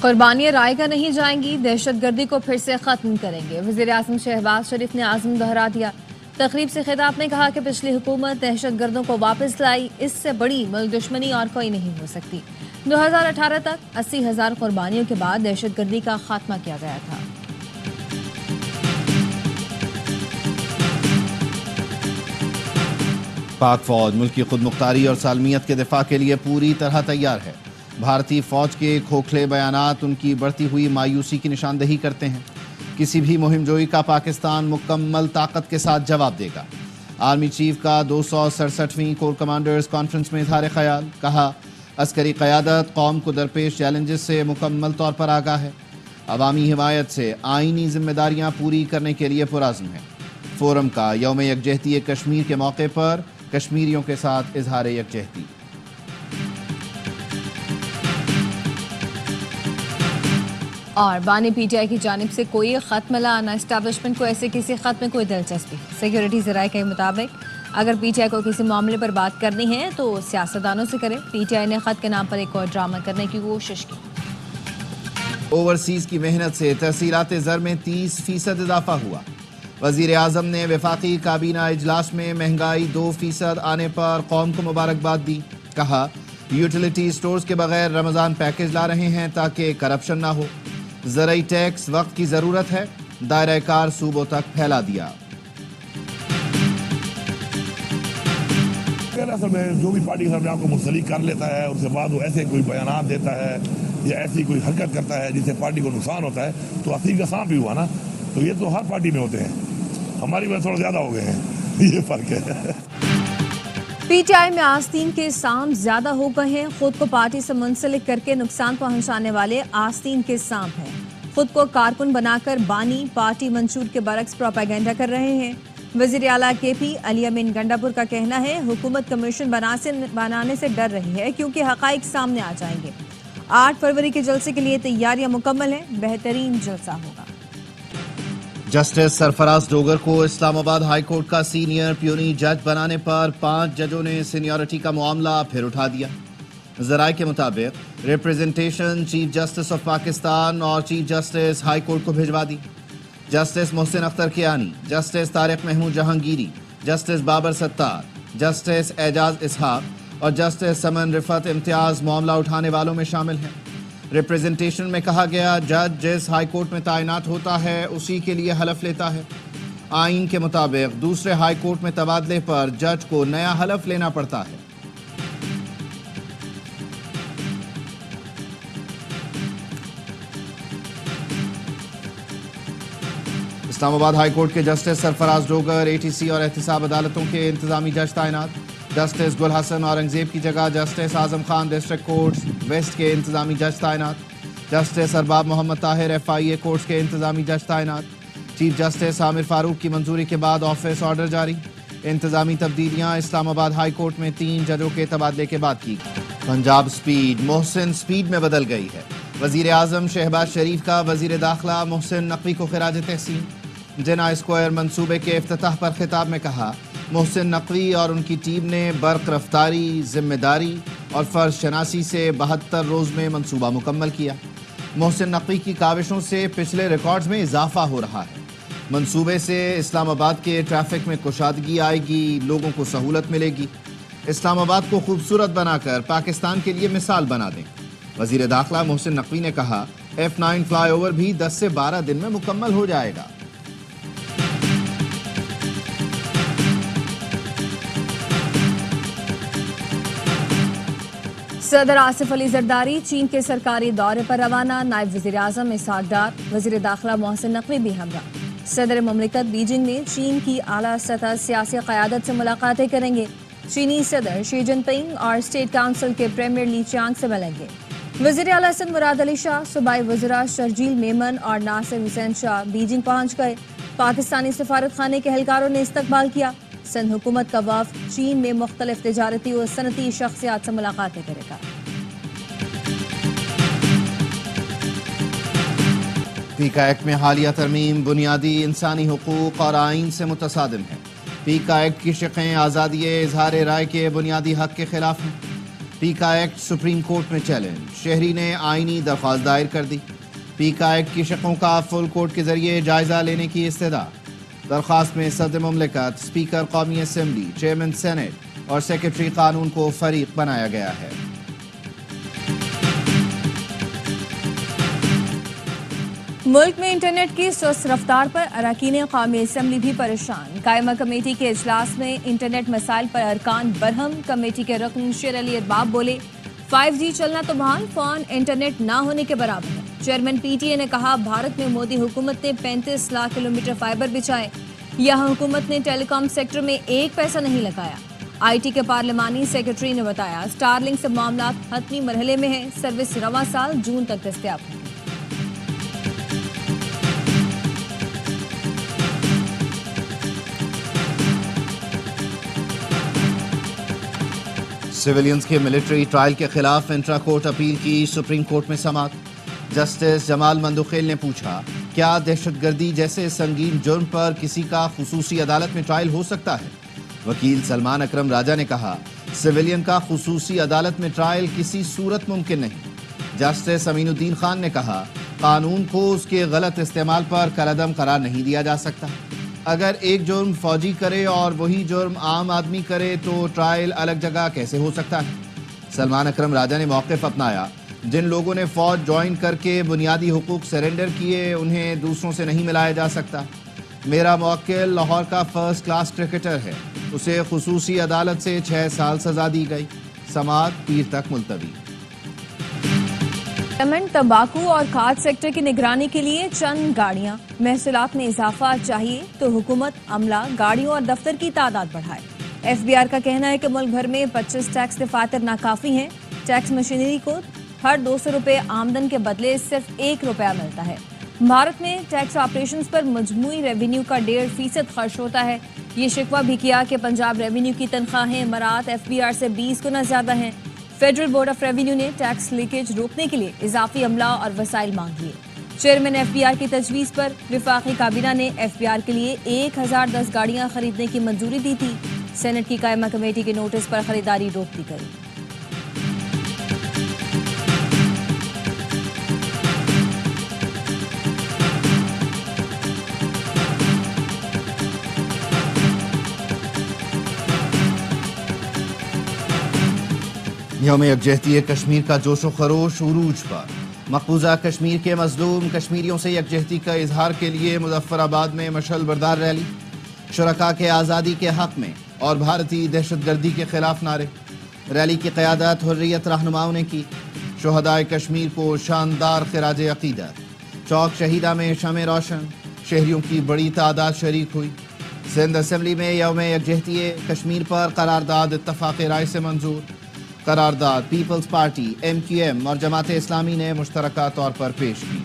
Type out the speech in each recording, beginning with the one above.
قربانیاں رائے گاہ نہیں جائیں گی، دہشت گردی کو پھر سے ختم کریں گے۔ وزیر اعظم شہباز شریف نے عزم دہرا دیا۔ تقریب سے خطاب میں کہا کہ پچھلی حکومت دہشت گردوں کو واپس لائی، اس سے بڑی ملک دشمنی اور کوئی نہیں ہو سکتی۔ 2018 تک 80,000 قربانیوں کے بعد دہشت گردی کا خاتمہ کیا گیا تھا۔ پاک فوج ملک کی خود مختاری اور سالمیت کے دفاع کے لیے پوری طرح تیار ہے۔ بھارتی فوج کے کھوکھلے بیانات ان کی بڑھتی ہوئی مایوسی کی نشاندہی کرتے ہیں۔ کسی بھی مہم جوئی کا پاکستان مکمل طاقت کے ساتھ جواب دے گا۔ آرمی چیف کا 267ویں کور کمانڈرز کانفرنس میں اظہار خیال، کہا عسکری قیادت قوم کو درپیش چیلنجز سے مکمل طور پر آگاہ ہے، عوامی حمایت سے آئینی ذمہ داریاں پوری کرنے کے لیے پرعزم ہے۔ فورم کا یوم یکجہتی کشمیر کے موقع پر کشمیریوں کے ساتھ اظہار یکجہتی۔ اور بانی پی ٹی آئی کی جانب سے کوئی خط ملا نہ اسٹیبلشمنٹ کو ایسے کسی خط میں کوئی دلچسپی۔ سیکیورٹی ذرائع کے مطابق اگر پی ٹی آئی کو کسی معاملے پر بات کرنی ہے تو سیاستدانوں سے کرے۔ پی ٹی آئی نے خط کے نام پر ایک اور ڈرامہ کرنے کی کوشش کی۔ اوورسیز کی محنت سے ترسیلات زر میں 30% اضافہ ہوا۔ وزیر اعظم نے وفاقی کابینہ اجلاس میں مہنگائی 2% آنے پر قوم کو مبارکباد دی، کہا یوٹیلیٹی سٹورز کے بغیر رمضان پیکج لا رہے ہیں تاکہ کرپشن نہ ہو۔ زرعی ٹیکس وقت کی ضرورت ہے، دائرہ کار صوبوں تک پھیلا دیا۔ اصل میں جو بھی پارٹی اپنے آپ کو منسلک کر لیتا ہے، اس کے بعد وہ ایسے کوئی بیانات دیتا ہے یا ایسی کوئی حرکت کرتا ہے جس سے پارٹی کو نقصان ہوتا ہے تو عصیم کا سانپ بھی ہوا نا، تو یہ تو ہر پارٹی میں ہوتے ہیں، ہماری وجہ تھوڑا زیادہ ہو گئے ہیں، یہ فرق ہے۔ پی ٹی آئی میں آستین کے سانپ زیادہ ہو گئے ہیں۔ خود کو پارٹی سے منسلک کر کے نقصان پہنچانے والے آستین کے سانپ ہیں۔ خود کو کارکن بنا کر بانی پارٹی منشور کے برعکس پروپیگنڈا کر رہے ہیں۔ وزیر اعلیٰ کے پی علی امین گنڈاپور کا کہنا ہے حکومت کمیشن بنانے سے ڈر رہی ہے کیونکہ حقائق سامنے آ جائیں گے۔ 8 فروری کے جلسے کے لیے تیاریاں مکمل ہیں، بہترین جلسہ ہوگا۔ جسٹس سرفراز ڈوگر کو اسلام آباد ہائی کورٹ کا سینئر پیونی جج بنانے پر 5 ججوں نے سینیورٹی کا معاملہ پھر اٹھا دیا۔ ذرائع کے مطابق representation chief justice of Pakistan اور چیف جسٹس ہائی کورٹ کو بھجوا دی۔ Justice Mohsin Akhtar Kayani, justice Tariq Mahmood Jahangiri, justice Babar ستار، جسٹس اعجاز اسحاق اور جسٹس سمن رفعت امتیاز معاملہ اٹھانے والوں میں شامل ہیں۔ ریپریزنٹیشن میں کہا گیا جج جس ہائی کورٹ میں تعینات ہوتا ہے اسی کے لیے حلف لیتا ہے۔ آئین کے مطابق دوسرے ہائی کورٹ میں تبادلے پر جج کو نیا حلف لینا پڑتا ہے۔ اسلام آباد ہائی کورٹ کے justice Sarfraz Dogar A T C اور احتساب عدالتوں کے انتظامی جج تعینات۔ جسٹس گل حسن اورنگزیب کی جگہ justice Azam Khan district courts waste کے انتظامی جج تعینات۔ جسٹس ارباب محمد طاہر ایف آئی اے کورٹس کے انتظامی جج تعینات۔ چیف جسٹس عامر فاروق کی منظوری کے بعد آفس آرڈر جاری۔ انتظامی تبدیلیاں اسلام آباد ہائی کورٹ میں 3 ججوں کے تبادلے کے بعد کی۔ پنجاب سپیڈ محسن سپیڈ میں بدل گئی ہے۔ وزیر اعظم شہباز شریف کا وزیر داخلہ محسن نقوی کو خراج تحسین۔ جنا اسکوائر منصوبے کے افتتاح پر خطاب میں کہا محسن نقوی اور ان کی ٹیم نے برق رفتاری، ذمہ داری اور فرض شناسی سے 72 روز میں منصوبہ مکمل کیا۔ محسن نقوی کی کاوشوں سے پچھلے ریکارڈز میں اضافہ ہو رہا ہے۔ منصوبے سے اسلام آباد کے ٹریفک میں کشادگی آئے گی، لوگوں کو سہولت ملے گی۔ اسلام آباد کو خوبصورت بنا کر پاکستان کے لیے مثال بنا دیں۔ وزیر داخلہ محسن نقوی نے کہا F9 فلائی اوور بھی 10 سے 12 دن میں مکمل ہو جائے گا۔ صدر آصف علی زرداری چین کے سرکاری دورے پر روانہ، نائب وزیر اعظم اسحاق ڈار، وزیر داخلہ محسن نقوی بھی ہمراہ۔ صدر مملکت بیجنگ میں چین کی اعلیٰ سطح سیاسی قیادت سے ملاقاتیں کریں گے۔ چینی صدر شی جن پنگ اور اسٹیٹ کونسل کے پریمیئر لی چانگ سے ملیں گے۔ وزیر اعلیٰ سندھ مراد علی شاہ، صوبائی وزراء شرجیل میمن اور ناصر حسین شاہ بیجنگ پہنچ گئے۔ پاکستانی سفارت خانے کے اہلکاروں نے استقبال کیا۔ سندھ حکومت کا وفد چین میں مختلف تجارتی و صنعتی شخصیات سے ملاقاتیں کرے گا۔ پیکا ایکٹ میں حالیہ ترمیم بنیادی انسانی حقوق اور آئین سے متصادم ہے۔ پیکا ایکٹ کی شقیں آزادی اظہار رائے کے بنیادی حق کے خلاف ہیں۔ پیکا ایکٹ سپریم کورٹ میں چیلنج، شہری نے آئینی درخواست دائر کر دی۔ پیکا ایکٹ کی شقوں کا فل کورٹ کے ذریعے جائزہ لینے کی استدعا۔ درخواست میں صدر مملکت، اسپیکر قومی اسمبلی، چیئرمین سینٹ اور سیکرٹری قانون کو فریق بنایا گیا ہے۔ ملک میں انٹرنیٹ کی سست رفتار پر اراکین قومی اسمبلی بھی پریشان۔ قائمہ کمیٹی کے اجلاس میں انٹرنیٹ مسائل پر ارکان برہم۔ کمیٹی کے رکن شیر علی ارباب بولے 5G چلنا تو بحال، فون انٹرنیٹ نہ ہونے کے برابر ہے۔ چیئرمین پی ٹی اے نے کہا بھارت میں مودی حکومت نے 35 لاکھ کلومیٹر فائبر بچھائے، یہاں حکومت نے ٹیلی کام سیکٹر میں ایک پیسہ نہیں لگایا۔ آئی ٹی کے پارلیمانی سیکرٹری نے بتایا اسٹار لنک سے معاملات حتمی مرحلے میں ہیں، سروس رواں سال جون تک دستیاب ہے۔ سویلینز کے ملٹری ٹرائل کے خلاف انٹرا کورٹ اپیل کی سپریم کورٹ میں سماعت۔ جسٹس جمال مندوخیل نے پوچھا کیا دہشت گردی جیسے سنگین جرم پر کسی کا خصوصی عدالت میں ٹرائل ہو سکتا ہے؟ وکیل سلمان اکرم راجہ نے کہا سویلین کا خصوصی عدالت میں ٹرائل کسی صورت ممکن نہیں۔ جسٹس امین الدین خان نے کہا قانون کو اس کے غلط استعمال پر کالعدم قرار نہیں دیا جا سکتا۔ اگر ایک جرم فوجی کرے اور وہی جرم عام آدمی کرے تو ٹرائل الگ جگہ کیسے ہو سکتا ہے؟ سلمان اکرم راجہ نے موقف اپنایا جن لوگوں نے فوج جوائن کر کے بنیادی حقوق سرنڈر کیے انہیں دوسروں سے نہیں ملایا جا سکتا۔ میرا موکل لاہور کا فرسٹ کلاس کرکٹر ہے، اسے خصوصی عدالت سے 6 سال سزا دی گئی۔ سماعت پیر تک ملتوی۔ یمن تمباکو اور کھاد سیکٹر کی نگرانی کے لیے چند گاڑیاں، محصولات میں اضافہ چاہیے تو حکومت عملہ، گاڑیوں اور دفتر کی تعداد بڑھائے۔ ایف بی آر کا کہنا ہے کہ ملک بھر میں 25 ٹیکس دفاتر ناکافی ہیں۔ ٹیکس مشینری کو ہر 200 روپے آمدن کے بدلے صرف 1 روپیہ ملتا ہے۔ بھارت میں ٹیکس آپریشنز پر مجموعی ریونیو کا 1.5% خرچ ہوتا ہے۔ یہ شکوہ بھی کیا کہ پنجاب ریونیو کی تنخواہیں مراعات ایف بی آر سے 20 گنا زیادہ ہیں۔ فیڈرل بورڈ آف ریونیو نے ٹیکس لیکیج روکنے کے لیے اضافی عملہ اور وسائل مانگ لیے۔ چیئرمین ایف بی آر کی تجویز پر وفاقی کابینہ نے ایف بی آر کے لیے 1010 گاڑیاں خریدنے کی منظوری دی تھی۔ سینٹ کی قائمہ کمیٹی کے نوٹس پر خریداری روک دی گئی۔ یوم یکجہتی کشمیر کا جوش و خروش عروج پر۔ مقبوضہ کشمیر کے مظلوم کشمیریوں سے یکجہتی کا اظہار کے لیے مظفر آباد میں مشعل بردار ریلی، شرکاء کے آزادی کے حق میں اور بھارتی دہشت گردی کے خلاف نعرے۔ ریلی کی قیادت حریت رہنماؤں نے کی۔ شہدائے کشمیر کو شاندار خراج عقیدت۔ چوک شہیدہ میں شمع روشن، شہریوں کی بڑی تعداد شریک ہوئی۔ سندھ اسمبلی میں یوم یکجہتی کشمیر پر قرارداد اتفاق رائے سے منظور۔ قرارداد پیپلز پارٹی، ایم کیو ایم اور جماعت اسلامی نے مشترکہ طور پر پیش کی۔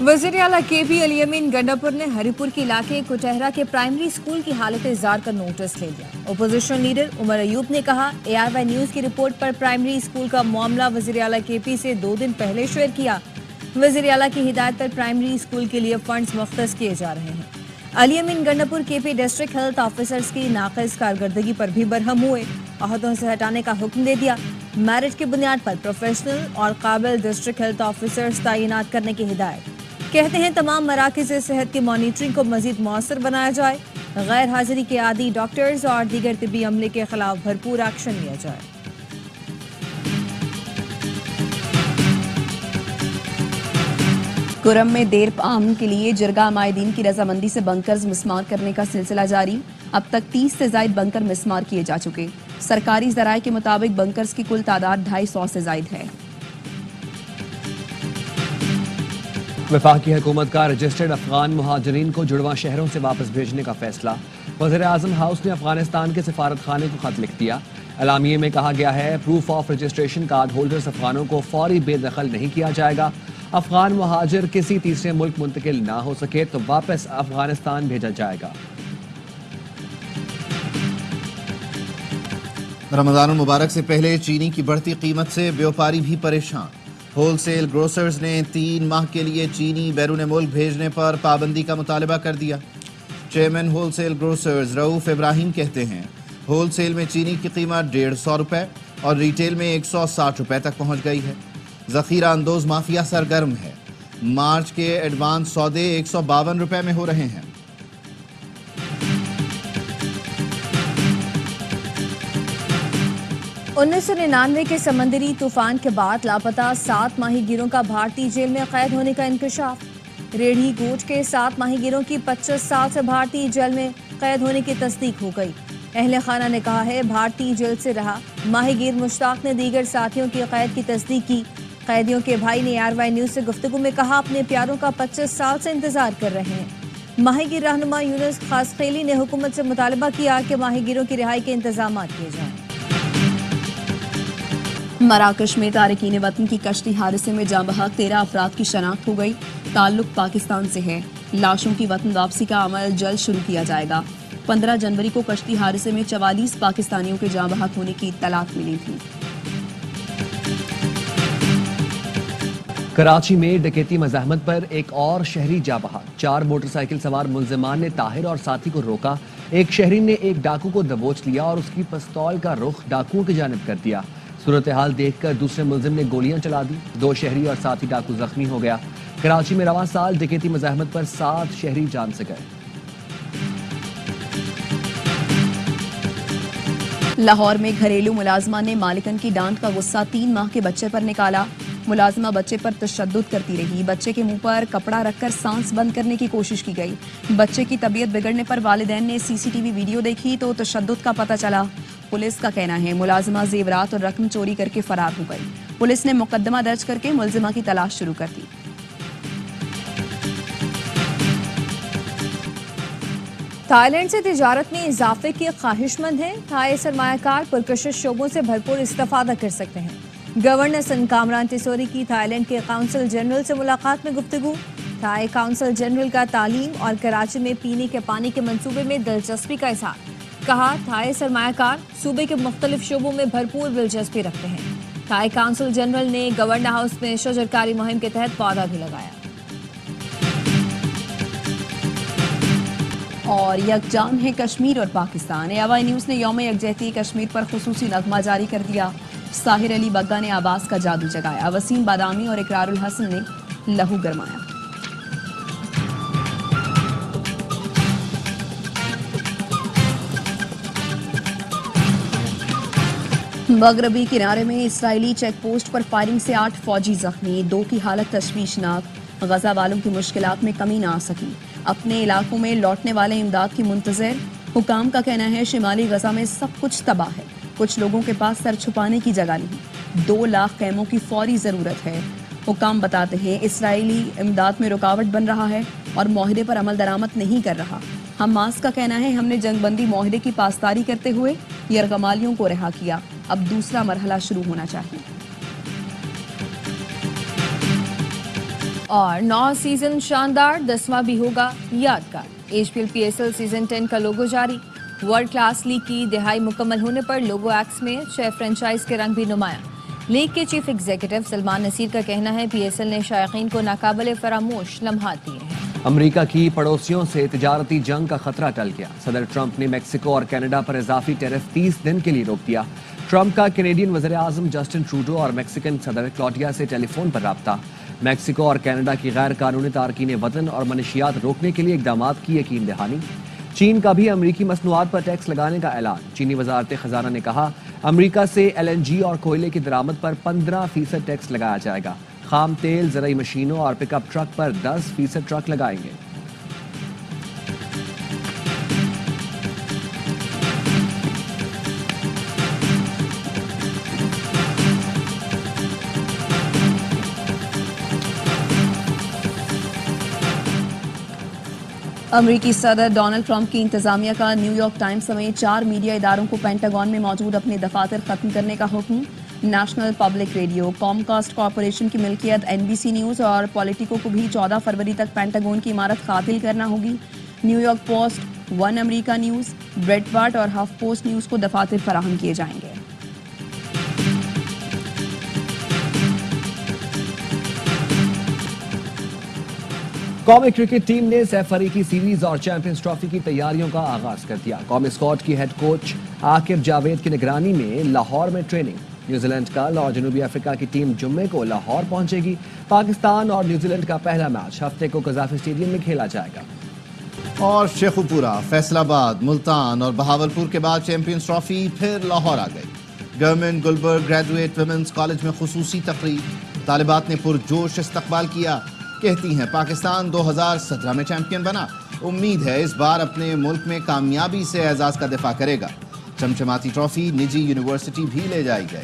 وزیر اعلیٰ کے پی علی امین گنڈاپور نے ہری پور کے علاقے کوٹہرا کے پرائمری اسکول کی حالت زار کا نوٹس لے لیا۔ اپوزیشن لیڈر عمر ایوب نے کہا اے آئی وائی نیوز کی رپورٹ پر پرائمری اسکول کا معاملہ وزیر اعلیٰ کے پی سے 2 دن پہلے شیئر کیا۔ وزیر اعلیٰ کی ہدایت پر پرائمری اسکول کے لیے فنڈز مختص کیے جا رہے ہیں۔ علی امین گنڈاپور کے پی ڈسٹرکٹ ہیلتھ آفیسرز کی ناقص کارکردگی پر بھی برہم ہوئے، عہدوں سے ہٹانے کا حکم دے دیا۔ میرٹ کی بنیاد پر پروفیشنل اور قابل ڈسٹرکٹ ہیلتھ آفیسرز تعینات کرنے کی ہدایت۔ کہتے ہیں تمام مراکز صحت کی مانیٹرنگ کو مزید مؤثر بنایا جائے، غیر حاضری کے عادی ڈاکٹرز اور دیگر طبی عملے کے خلاف بھرپور ایکشن لیا جائے۔ کرم میں دیر پام کے لیے جرگہ مائدین کی رضامندی سے بنکرز مسمار کرنے کا سلسلہ جاری۔ اب تک 30 سے زائد بنکر مسمار کیے جا چکے۔ سرکاری ذرائع کے مطابق بنکرز کی کل تعداد 250 سے زائد ہے۔ وفاقی حکومت کا رجسٹرڈ افغان مہاجرین کو جڑواں شہروں سے واپس بھیجنے کا فیصلہ۔ وزیر اعظم ہاؤس نے افغانستان کے سفارت خانے کو خط لکھ دیا۔ اعلامیے میں کہا گیا ہے proof of registration card holders افغانوں کو فوری بے دخل نہیں کیا جائے گا۔ افغان مہاجر کسی تیسرے ملک منتقل نہ ہو سکے تو واپس افغانستان بھیجا جائے گا۔ رمضان المبارک سے پہلے چینی کی بڑھتی قیمت سے بیوپاری بھی پریشان۔ ہول سیل گروسرز نے 3 ماہ کے لیے چینی بیرون ملک بھیجنے پر پابندی کا مطالبہ کر دیا۔ چیئرمین ہول سیل گروسرز رؤوف ابراہیم کہتے ہیں ہول سیل میں چینی کی قیمت 150 روپے اور ریٹیل میں 160 روپے تک پہنچ گئی ہے۔ ذخیرہ اندوز مافیا سرگرم ہے۔ مارچ کے ایڈوانس سودے 152 روپے میں ہو رہے ہیں۔ 1999 کے سمندری طوفان کے بعد لاپتہ 7 ماہی گیروں کا بھارتی جیل میں قید ہونے کا انکشاف۔ ریڑھی گوٹ کے 7 ماہی گیروں کی 25 سال سے بھارتی جیل میں قید ہونے کی تصدیق ہو گئی۔ اہل خانہ نے کہا ہے بھارتی جیل سے رہا ماہی گیر مشتاق نے دیگر ساتھیوں کی قید کی تصدیق کی۔ قیدیوں کے بھائی نے RY نیوز سے گفتگو میں کہا اپنے پیاروں کا 25 سال سے انتظار کر رہے ہیں۔ ماہی گیر رہنما یونس خاسخیلی نے حکومت سے مطالبہ کیا کہ ماہی گیروں کی رہائی کے انتظامات کیے جائیں۔ مراکش میں تارکین وطن کی کشتی حادثے میں جاں بحق 13 افراد کی شناخت ہو گئی۔ تعلق پاکستان سے ہے۔ لاشوں کی وطن واپسی کا عمل جلد شروع کیا جائے گا۔ 15 جنوری کو کشتی حادثے میں 44 پاکستانیوں کے جاں بحق ہونے کی اطلاعات ملی تھی۔ کراچی میں ڈکیتی مزاحمت پر ایک اور شہری جاں بحق۔ 4 موٹر سائیکل سوار ملزمان نے طاہر اور ساتھی کو روکا۔ ایک شہری نے ایک ڈاکو کو دبوچ لیا اور اس کی پستول کا رخ ڈاکوؤں کی جانب کر دیا۔ صورتحال دیکھ کر دوسرے ملزم نے گولیاں چلا دی۔ 2 شہری اور ساتھی ڈاکو زخمی ہو گیا۔ کراچی میں رواں سال ڈکیتی مزاحمت پر 7 شہری جان سے گئے۔ لاہور میں گھریلو ملازمہ نے مالکن کی ڈانٹ کا غصہ 3 ماہ کے بچے پر نکالا۔ ملازمہ بچے پر تشدد کرتی رہی۔ بچے کے منہ پر کپڑا رکھ کر سانس بند کرنے کی کوشش کی گئی۔ بچے کی طبیعت بگڑنے پر والدین نے CCTV ویڈیو دیکھی تو تشدد کا پتہ چلا۔ پولیس کا کہنا ہے ملازمہ زیورات اور رقم چوری کر کے فرار ہو گئی۔ پولیس نے مقدمہ درج کر کے ملزمہ کی تلاش شروع کر دی۔ تھائی لینڈ سے تجارت میں اضافے کی خواہش مند ہیں۔ تھائی سرمایہ کار پرکشش شعبوں سے بھرپور استفادہ کر سکتے ہیں۔ گورنر سن کامران تیسوری کی تھائی لینڈ کے قونصل جنرل سے ملاقات میں گفتگو۔ تھائی قونصل جنرل کا تعلیم اور کراچی میں پینے کے پانی کے منصوبے میں دلچسپی کا اظہار۔ کہا تھائی سرمایہ کار صوبے کے مختلف شعبوں میں بھرپور دلچسپی رکھتے ہیں۔ تھائی قونصل جنرل نے گورنر ہاؤس میں شجرکاری مہم کے تحت پودا بھی لگایا۔ اور یکجان ہے کشمیر اور پاکستان۔ AY نیوز نے یوم یکجہتی کشمیر پر خصوصی نغمہ جاری کر دیا۔ ساحر علی بگا نے آواز کا جادو جگایا۔ وسیم بادامی اور اقرار الحسن نے لہو گرمایا۔ مغربی کنارے میں اسرائیلی چیک پوسٹ پر فائرنگ سے 8 فوجی زخمی، 2 کی حالت تشویشناک۔ غزہ والوں کی مشکلات میں کمی نہ آ سکی۔ اپنے علاقوں میں لوٹنے والے امداد کی منتظر۔ حکام کا کہنا ہے شمالی غزہ میں سب کچھ تباہ ہے۔ کچھ لوگوں کے پاس سر چھپانے کی جگہ نہیں۔ 2 لاکھ خیموں کی فوری ضرورت ہے۔ حکام بتاتے ہیں اسرائیلی امداد میں رکاوٹ بن رہا ہے اور معاہدے پر عمل درآمد نہیں کر رہا۔ حماس کا کہنا ہے ہم نے جنگ بندی معاہدے کی پاسداری کرتے ہوئے یرغمالیوں کو رہا کیا۔ اب دوسرا مرحلہ شروع ہونا چاہیے۔ اور 9 سیزن شاندار، 10واں بھی ہوگا یادگار۔ HPL PSL سیزن 10 کا لوگو جاری۔ ورلڈ کلاس لیگ کی دہائی مکمل ہونے پر لوگو ایکس میں 6 فرنچائز کے رنگ بھی نمایاں۔ لیگ کے چیف ایگزیکٹو سلمان نصیر کا کہنا ہے PSL نے شائقین کو ناقابل فراموش لمحات دیے ہیں۔ امریکہ کی پڑوسیوں سے تجارتی جنگ کا خطرہ ٹل گیا۔ صدر ٹرمپ نے میکسیکو اور کینیڈا پر اضافی ٹیرف 30 دن کے لیے روک دیا۔ ٹرمپ کا کینیڈین وزیر اعظم جسٹن ٹروڈو اور میکسیکن صدر کلاڈیا سے ٹیلی فون پر رابطہ۔ میکسیکو اور کینیڈا کی غیر قانونی تارکین وطن اور منشیات روکنے کے لیے اقدامات کی یقین دہانی۔ چین کا بھی امریکی مصنوعات پر ٹیکس لگانے کا اعلان۔ چینی وزارت خزانہ نے کہا امریکہ سے LNG اور کوئلے کی درآمد پر 15% ٹیکس لگایا جائے گا۔ خام تیل، زرعی مشینوں اور پک اپ ٹرک پر 10% ٹرک لگائیں گے۔ امریکی صدر ڈونلڈ ٹرمپ کی انتظامیہ کا نیو یارک ٹائمز سمیت 4 میڈیا اداروں کو پینٹاگون میں موجود اپنے دفاتر ختم کرنے کا حکم۔ نیشنل پبلک ریڈیو، کام کاسٹ کارپوریشن کی ملکیت NBC نیوز اور پولیٹیکو کو بھی 14 فروری تک پینٹاگون کی عمارت قاتل کرنا ہوگی۔ نیو یارک پوسٹ، 1 امریکہ نیوز، بریٹ بارٹ اور ہاف پوسٹ نیوز کو دفاتر فراہم کیے جائیں گے۔ قومی کرکٹ ٹیم نے سیف فریقی سیریز اور چیمپئنز ٹرافی کی تیاریوں کا آغاز کر دیا. قومی اسکواڈ کی ہیڈ کوچ عاقب جاوید کی نگرانی میں لاہور میں ٹریننگ. نیوزی لینڈ کل اور جنوبی افریقہ کی ٹیم جمعے کو لاہور پہنچے گی. پاکستان اور نیوزی لینڈ کا پہلا میچ ہفتے کو قذافی اسٹیڈیم میں کھیلا جائے گا. اور شیخو پورہ، فیصل آباد، ملتان اور بہاولپور کے بعد چیمپئنز ٹرافی پھر لاہور آ گئی. Government Gulberg graduate women's college میں خصوصی تقریب. طالبات نے پرجوش استقبال کیا. کہتی ہیں پاکستان 2017 میں چیمپئن بنا. امید ہے اس بار اپنے ملک میں کامیابی سے اعزاز کا دفاع کرے گا. چمچماتی ٹرافی نجی یونیورسٹی بھی لے جائی گئی.